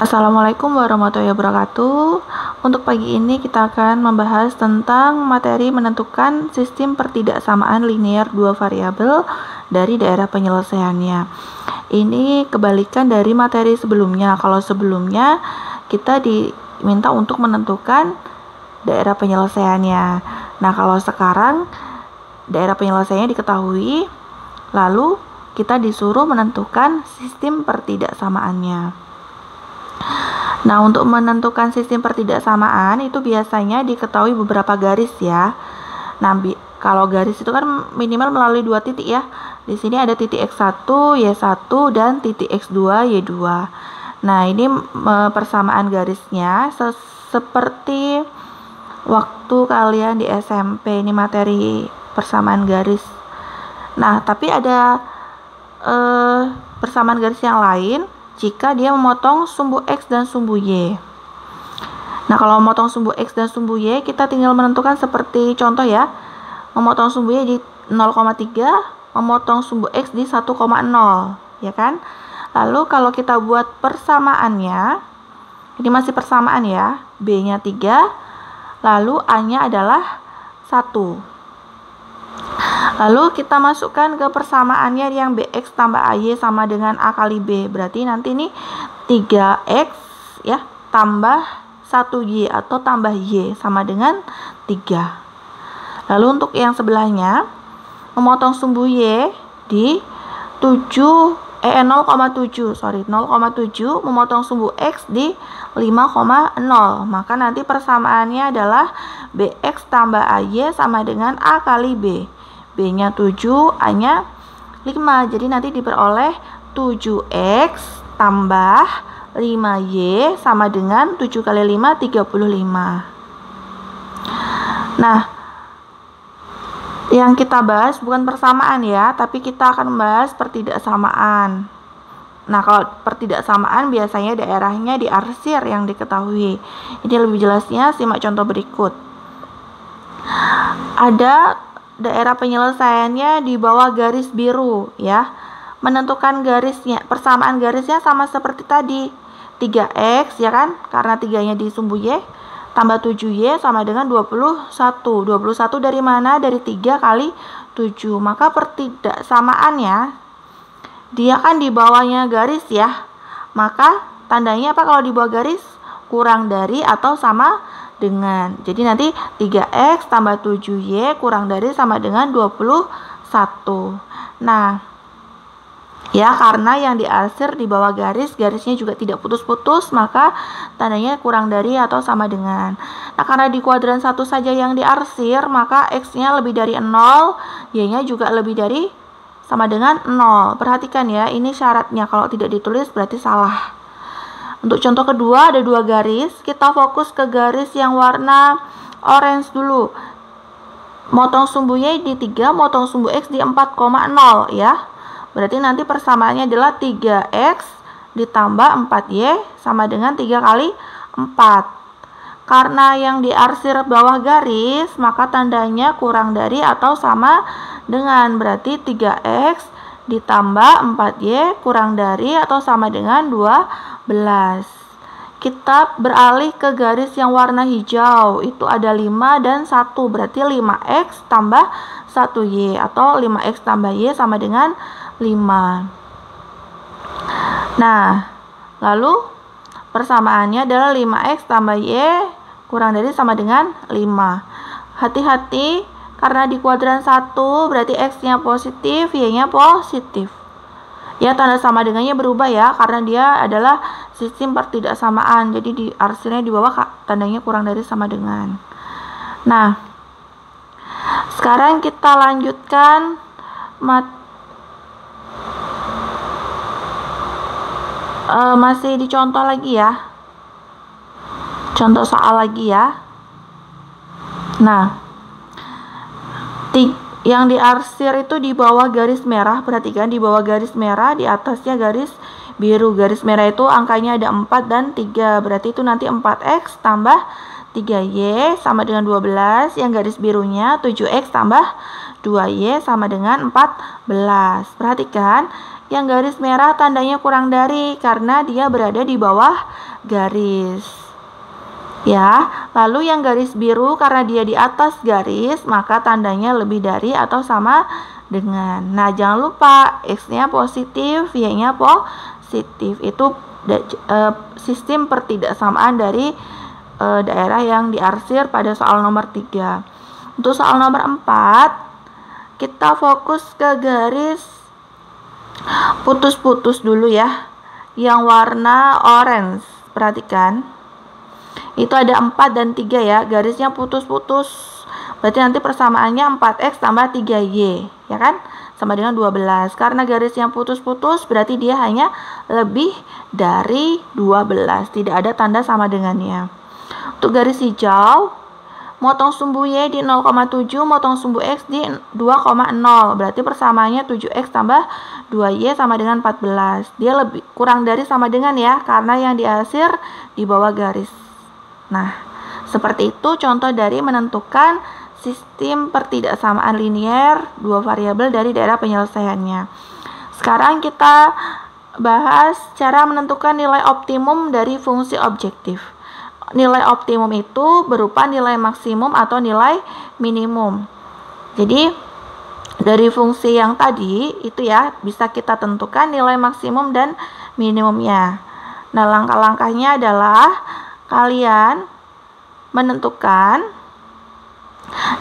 Assalamualaikum warahmatullahi wabarakatuh. Untuk pagi ini kita akan membahas tentang materi menentukan sistem pertidaksamaan linear dua variabel dari daerah penyelesaiannya. Ini kebalikan dari materi sebelumnya. Kalau sebelumnya kita diminta untuk menentukan daerah penyelesaiannya. Nah, kalau sekarang daerah penyelesaiannya diketahui, lalu kita disuruh menentukan sistem pertidaksamaannya. Nah, untuk menentukan sistem pertidaksamaan itu biasanya diketahui beberapa garis ya. Nah, kalau garis itu kan minimal melalui dua titik ya. Di sini ada titik X1, Y1 dan titik X2, Y2. Nah, ini persamaan garisnya seperti waktu kalian di SMP, ini materi persamaan garis. Nah, tapi ada persamaan garis yang lain jika dia memotong sumbu X dan sumbu Y. Nah, kalau memotong sumbu X dan sumbu Y, kita tinggal menentukan seperti contoh ya. Memotong sumbu Y di 0,3, memotong sumbu X di 1,0, ya kan? Lalu kalau kita buat persamaannya, ini masih persamaan ya, B-nya 3, lalu A-nya adalah 1. Lalu kita masukkan ke persamaannya yang BX tambah AY sama dengan A kali B. Berarti nanti nih 3X ya tambah 1Y atau tambah Y sama dengan 3. Lalu untuk yang sebelahnya, memotong sumbu Y di 0,7, memotong sumbu X di 5,0. Maka nanti persamaannya adalah BX tambah AY sama dengan A kali B. B-nya 7, A-nya 5. Jadi nanti diperoleh 7X tambah 5Y sama dengan 7 kali 5, 35. Nah, yang kita bahas bukan persamaan ya, tapi kita akan membahas pertidaksamaan. Nah, kalau pertidaksamaan biasanya daerahnya diarsir yang diketahui. Ini lebih jelasnya simak contoh berikut. Ada daerah penyelesaiannya di bawah garis biru ya. Menentukan garisnya, persamaan garisnya sama seperti tadi. 3X ya kan? Karena 3-nya di sumbu Y, tambah 7Y sama dengan 21. 21 dari mana? Dari 3 kali 7. Maka pertidaksamaannya dia kan di bawahnya garis ya. Maka tandanya apa kalau di bawah garis? Kurang dari atau sama dengan. Jadi nanti 3X tambah 7Y kurang dari sama dengan 21. Nah, ya karena yang diarsir di bawah garis, garisnya juga tidak putus-putus, maka tandanya kurang dari atau sama dengan. Nah, karena di kuadran 1 saja yang diarsir, maka X-nya lebih dari 0, Y-nya juga lebih dari sama dengan 0. Perhatikan ya, ini syaratnya. Kalau tidak ditulis berarti salah. Untuk contoh kedua ada dua garis, kita fokus ke garis yang warna orange dulu. Motong sumbu Y di 3, motong sumbu X di 4,0 ya. Berarti nanti persamaannya adalah 3X ditambah 4Y sama dengan 3 kali 4. Karena yang diarsir bawah garis, maka tandanya kurang dari atau sama dengan. Berarti 3X ditambah 4Y kurang dari atau sama dengan 12. Kita beralih ke garis yang warna hijau. Itu ada 5 dan 1. Berarti 5X tambah 1Y atau 5X tambah Y sama dengan 5. Nah, lalu persamaannya adalah 5X tambah Y kurang dari sama dengan 5. Hati-hati karena di kuadran 1 berarti X-nya positif, Y-nya positif. Ya, tanda sama dengannya berubah ya, karena dia adalah sistem pertidaksamaan. Jadi di arsirnya di bawah tandanya kurang dari sama dengan. Nah, sekarang kita lanjutkan masih dicontoh lagi ya. Contoh soal lagi ya. Nah, yang diarsir itu di bawah garis merah. Perhatikan di bawah garis merah, di atasnya garis biru. Garis merah itu angkanya ada 4 dan 3. Berarti itu nanti 4X tambah 3Y sama dengan 12. Yang garis birunya 7X tambah 2Y sama dengan 14. Perhatikan Yang garis merah tandanya kurang dari karena dia berada di bawah garis. Ya, lalu yang garis biru karena dia di atas garis, maka tandanya lebih dari atau sama dengan. Nah, jangan lupa X-nya positif, Y-nya positif. Itu sistem pertidaksamaan dari daerah yang diarsir pada soal nomor 3. Untuk soal nomor 4, kita fokus ke garis putus-putus dulu ya, yang warna orange. Perhatikan, itu ada 4 dan 3 ya, garisnya putus-putus. Berarti nanti persamaannya 4X tambah 3Y, ya kan? Sama dengan 12. Karena garisnya putus-putus, berarti dia hanya lebih dari 12. Tidak ada tanda sama dengannya. Untuk garis hijau, motong sumbu Y di 0,7, motong sumbu X di 2,0. Berarti persamaannya 7X tambah 2Y sama dengan 14. Dia lebih kurang dari sama dengan ya, karena yang dihasil di bawah garis. Nah, seperti itu contoh dari menentukan sistem pertidaksamaan linear dua variabel dari daerah penyelesaiannya. Sekarang kita bahas cara menentukan nilai optimum dari fungsi objektif. Nilai optimum itu berupa nilai maksimum atau nilai minimum. Jadi dari fungsi yang tadi itu ya bisa kita tentukan nilai maksimum dan minimumnya. Nah, langkah-langkahnya adalah kalian menentukan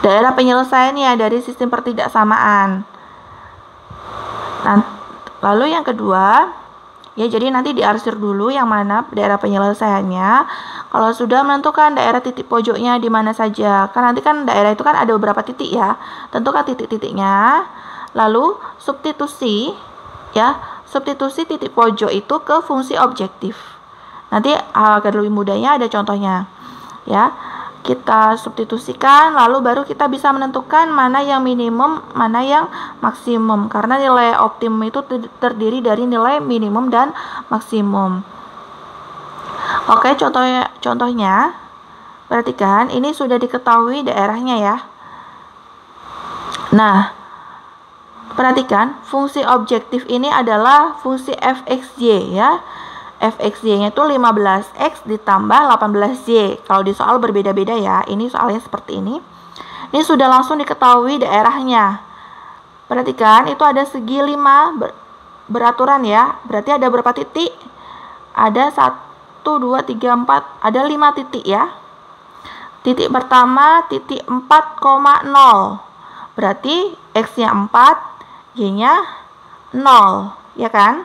daerah penyelesaiannya dari sistem pertidaksamaan. Nah, lalu yang kedua, ya jadi nanti diarsir dulu yang mana daerah penyelesaiannya. Kalau sudah menentukan daerah titik pojoknya di mana saja, kan nanti kan daerah itu kan ada beberapa titik ya, tentukan titik-titiknya. Lalu substitusi, ya substitusi titik pojok itu ke fungsi objektif. Nanti agar lebih mudahnya ada contohnya, ya. Kita substitusikan, lalu baru kita bisa menentukan mana yang minimum, mana yang maksimum. Karena nilai optimum itu terdiri dari nilai minimum dan maksimum. Oke, contohnya, perhatikan, ini sudah diketahui daerahnya ya. Nah, perhatikan, fungsi objektif ini adalah fungsi fxy ya. Fxy-nya itu 15x ditambah 18y. Kalau di soal berbeda-beda ya. Ini soalnya seperti ini. Ini sudah langsung diketahui daerahnya. Perhatikan, itu ada segi 5 beraturan ya. Berarti ada berapa titik? Ada 1, 2, 3, 4. Ada 5 titik ya. Titik pertama, titik 4,0. Berarti x-nya 4, y-nya 0. Ya kan?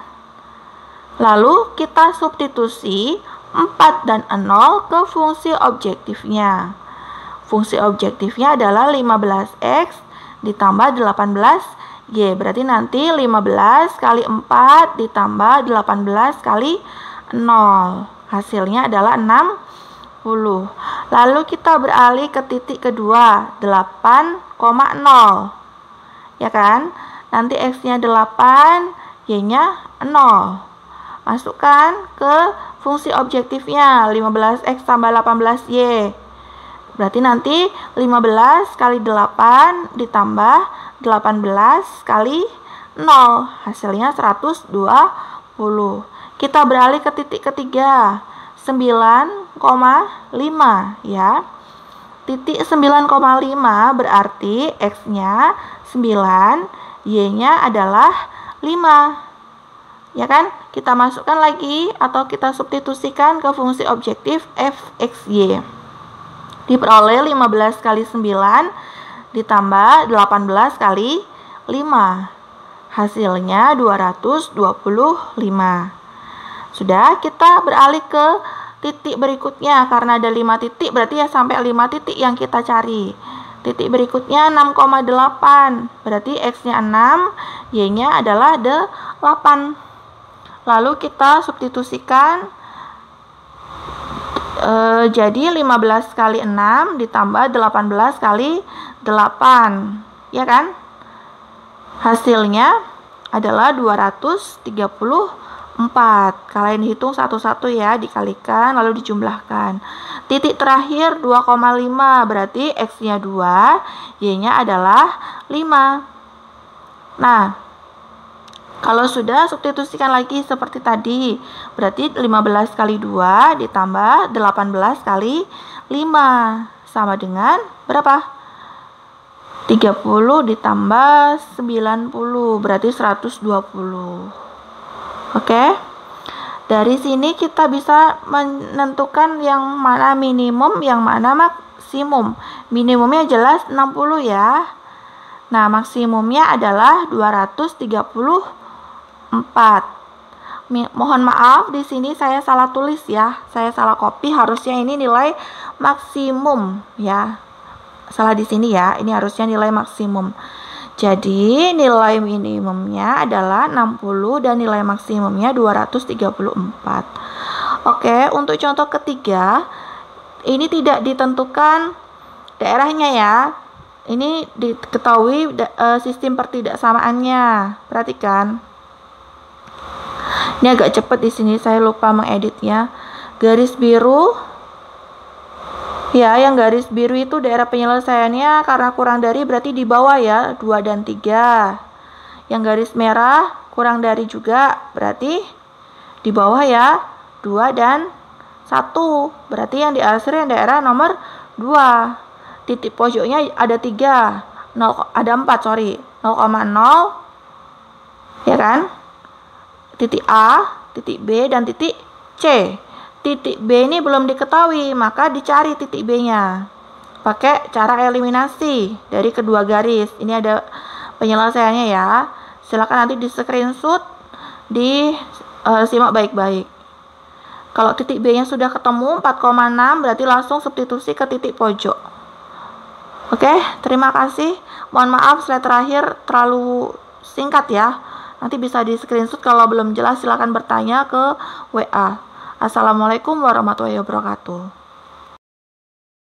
Lalu kita substitusi 4 dan 0 ke fungsi objektifnya. Fungsi objektifnya adalah 15x ditambah 18y. Berarti nanti 15 kali 4 ditambah 18 kali 0. Hasilnya adalah 60. Lalu kita beralih ke titik kedua, 8,0. Ya kan? Nanti x-nya 8, y-nya 0. Masukkan ke fungsi objektifnya 15x tambah 18y. Berarti nanti 15 kali 8 ditambah 18 kali 0. Hasilnya 120. Kita beralih ke titik ketiga, 9,5 ya. Titik 9,5 berarti x-nya 9, y-nya adalah 5. Ya kan? Kita masukkan lagi atau kita substitusikan ke fungsi objektif fxy. Diperoleh 15 kali 9 ditambah 18 kali 5. Hasilnya 225. Sudah, kita beralih ke titik berikutnya. Karena ada 5 titik, berarti ya sampai 5 titik yang kita cari. Titik berikutnya 6,8. Berarti x-nya 6, y-nya adalah 8. Lalu kita substitusikan jadi 15 kali 6 ditambah 18 kali 8. Ya kan? Hasilnya adalah 234. Kalian hitung satu-satu ya, dikalikan lalu dijumlahkan. Titik terakhir 2,5 berarti x-nya 2, y-nya adalah 5. Nah, Kalau sudah, substitusikan lagi seperti tadi. Berarti 15 kali 2 ditambah 18 kali 5. Sama dengan berapa? 30 ditambah 90. Berarti 120. Oke? Dari sini kita bisa menentukan yang mana minimum, yang mana maksimum. Minimumnya jelas 60 ya. Nah, maksimumnya adalah 234. Mohon maaf, di sini saya salah tulis ya. Saya salah copy, harusnya ini nilai maksimum ya. Salah di sini ya, ini harusnya nilai maksimum. Jadi, nilai minimumnya adalah 60 dan nilai maksimumnya 234. Oke, untuk contoh ketiga, ini tidak ditentukan daerahnya ya. Ini diketahui sistem pertidaksamaannya. Perhatikan. Ini agak cepat di sini, saya lupa mengeditnya. Garis biru. Ya, yang garis biru itu daerah penyelesaiannya karena kurang dari berarti di bawah ya, 2 dan 3. Yang garis merah kurang dari juga berarti di bawah ya, 2 dan 1. Berarti yang diakhiri yang daerah nomor 2. Titik pojoknya ada 3. Ada 4, sorry. 0,0 ya kan? Titik A, titik B, dan titik C. Titik B ini belum diketahui, maka dicari titik B-nya. Pakai cara eliminasi dari kedua garis. Ini ada penyelesaiannya ya. Silakan nanti di screenshot, simak baik-baik. Kalau titik B-nya sudah ketemu 4,6, berarti langsung substitusi ke titik pojok. Oke, terima kasih. Mohon maaf slide terakhir terlalu singkat ya. Nanti bisa di screenshot, kalau belum jelas silakan bertanya ke WA. Assalamualaikum warahmatullahi wabarakatuh.